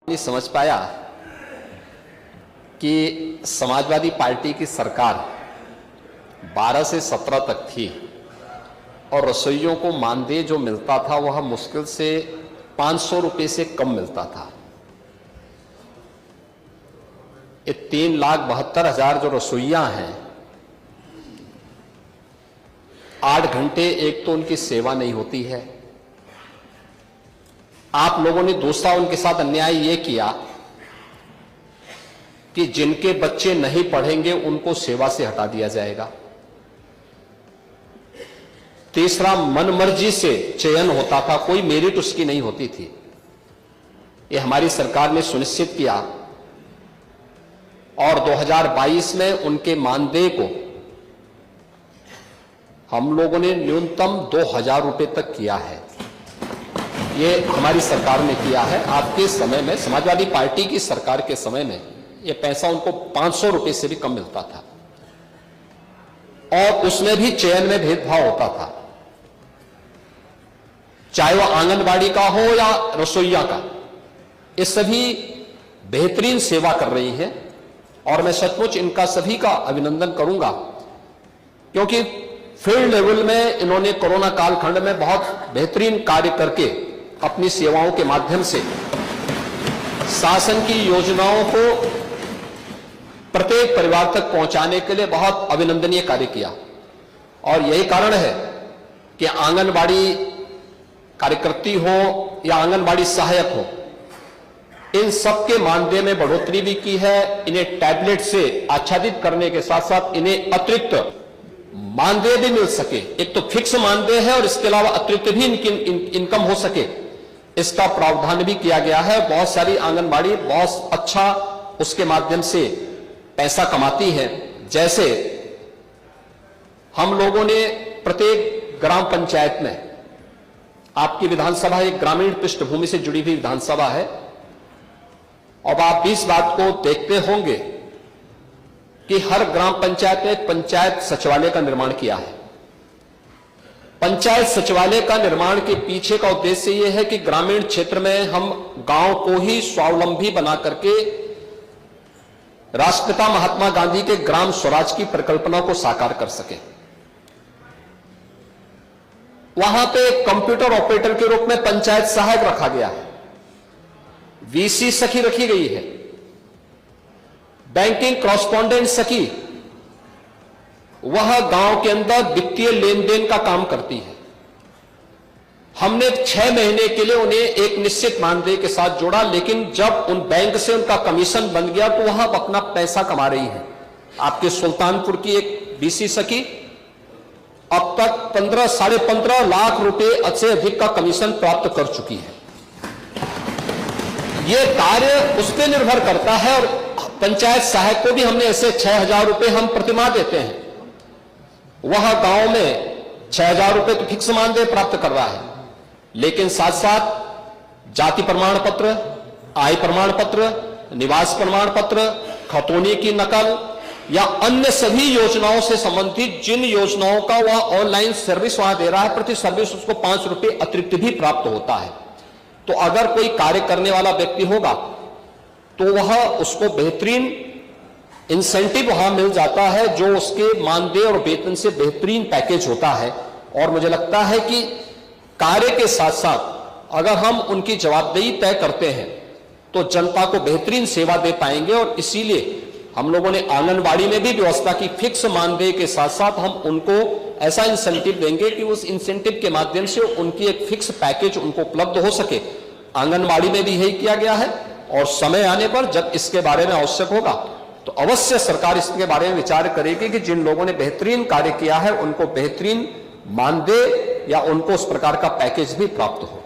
नहीं समझ पाया कि समाजवादी पार्टी की सरकार 12 से 17 तक थी और रसोइयोों को मानदेय जो मिलता था वह मुश्किल से 500 रुपये से कम मिलता था। ये 3,72,000 जो रसोइया हैं, 8 घंटे एक तो उनकी सेवा नहीं होती है। आप लोगों ने दूसरा उनके साथ अन्याय यह किया कि जिनके बच्चे नहीं पढ़ेंगे उनको सेवा से हटा दिया जाएगा। तीसरा, मनमर्जी से चयन होता था, कोई मेरिट उसकी नहीं होती थी। यह हमारी सरकार ने सुनिश्चित किया और 2022 में उनके मानदेय को हम लोगों ने न्यूनतम 2,000 रुपए तक किया है। ये हमारी सरकार ने किया है। आपके समय में, समाजवादी पार्टी की सरकार के समय में, ये पैसा उनको 500 रुपए से भी कम मिलता था और उसमें भी चयन में भेदभाव होता था, चाहे वह आंगनबाड़ी का हो या रसोइया का। ये सभी बेहतरीन सेवा कर रही हैं और मैं सचमुच इनका सभी का अभिनंदन करूंगा, क्योंकि फील्ड लेवल में इन्होंने कोरोना कालखंड में बहुत बेहतरीन कार्य करके अपनी सेवाओं के माध्यम से शासन की योजनाओं को प्रत्येक परिवार तक पहुंचाने के लिए बहुत अभिनंदनीय कार्य किया। और यही कारण है कि आंगनबाड़ी कार्यकर्ती हो या आंगनबाड़ी सहायक हो, इन सबके मानदेय में बढ़ोतरी भी की है। इन्हें टैबलेट से आच्छादित करने के साथ साथ इन्हें अतिरिक्त मानदेय भी मिल सके। एक तो फिक्स मानदेय है और इसके अलावा अतिरिक्त भी इनकी इनकम हो सके, इसका प्रावधान भी किया गया है। बहुत सारी आंगनबाड़ी बहुत अच्छा उसके माध्यम से पैसा कमाती है। जैसे हम लोगों ने प्रत्येक ग्राम पंचायत में, आपकी विधानसभा एक ग्रामीण पृष्ठभूमि से जुड़ी हुई विधानसभा है, और आप इस बात को देखते होंगे कि हर ग्राम पंचायत में एक पंचायत सचिवालय का निर्माण किया है। पंचायत सचिवालय का निर्माण के पीछे का उद्देश्य यह है कि ग्रामीण क्षेत्र में हम गांव को ही स्वावलंबी बना करके राष्ट्रपिता महात्मा गांधी के ग्राम स्वराज की परिकल्पना को साकार कर सके। वहां पे कंप्यूटर ऑपरेटर के रूप में पंचायत सहायक रखा गया है, वीसी सखी रखी गई है, बैंकिंग कॉरेस्पॉन्डेंट सखी, वह गांव के अंदर वित्तीय लेन देन का काम करती है। हमने 6 महीने के लिए उन्हें एक निश्चित मानदेय के साथ जोड़ा, लेकिन जब उन बैंक से उनका कमीशन बन गया तो वह अपना पैसा कमा रही है। आपके सुल्तानपुर की एक बीसी सखी अब तक 15-15.5 लाख रुपए से अधिक का कमीशन प्राप्त कर चुकी है। यह कार्य उस पर निर्भर करता है और पंचायत सहायक को भी हमने ऐसे 6,000 रुपए हम प्रतिमाह देते हैं। वह गांव में 6,000 रुपए तो फिक्स मानदेय प्राप्त कर रहा है, लेकिन साथ साथ जाति प्रमाण पत्र, आय प्रमाण पत्र, निवास प्रमाण पत्र, खतौनी की नकल या अन्य सभी योजनाओं से संबंधित जिन योजनाओं का वह ऑनलाइन सर्विस वहां दे रहा है, प्रति सर्विस उसको 5 रुपए अतिरिक्त भी प्राप्त होता है। तो अगर कोई कार्य करने वाला व्यक्ति होगा तो वह उसको बेहतरीन इंसेंटिव वहां मिल जाता है, जो उसके मानदेय और वेतन से बेहतरीन पैकेज होता है। और मुझे लगता है कि कार्य के साथ साथ अगर हम उनकी जवाबदेही तय करते हैं तो जनता को बेहतरीन सेवा दे पाएंगे। और इसीलिए हम लोगों ने आंगनबाड़ी में भी व्यवस्था की, फिक्स मानदेय के साथ साथ हम उनको ऐसा इंसेंटिव देंगे कि उस इंसेंटिव के माध्यम से उनकी एक फिक्स पैकेज उनको उपलब्ध हो सके। आंगनबाड़ी में भी यही किया गया है और समय आने पर जब इसके बारे में आवश्यक होगा तो अवश्य सरकार इसके बारे में विचार करेगी कि जिन लोगों ने बेहतरीन कार्य किया है उनको बेहतरीन मानदेय या उनको उस प्रकार का पैकेज भी प्राप्त हो।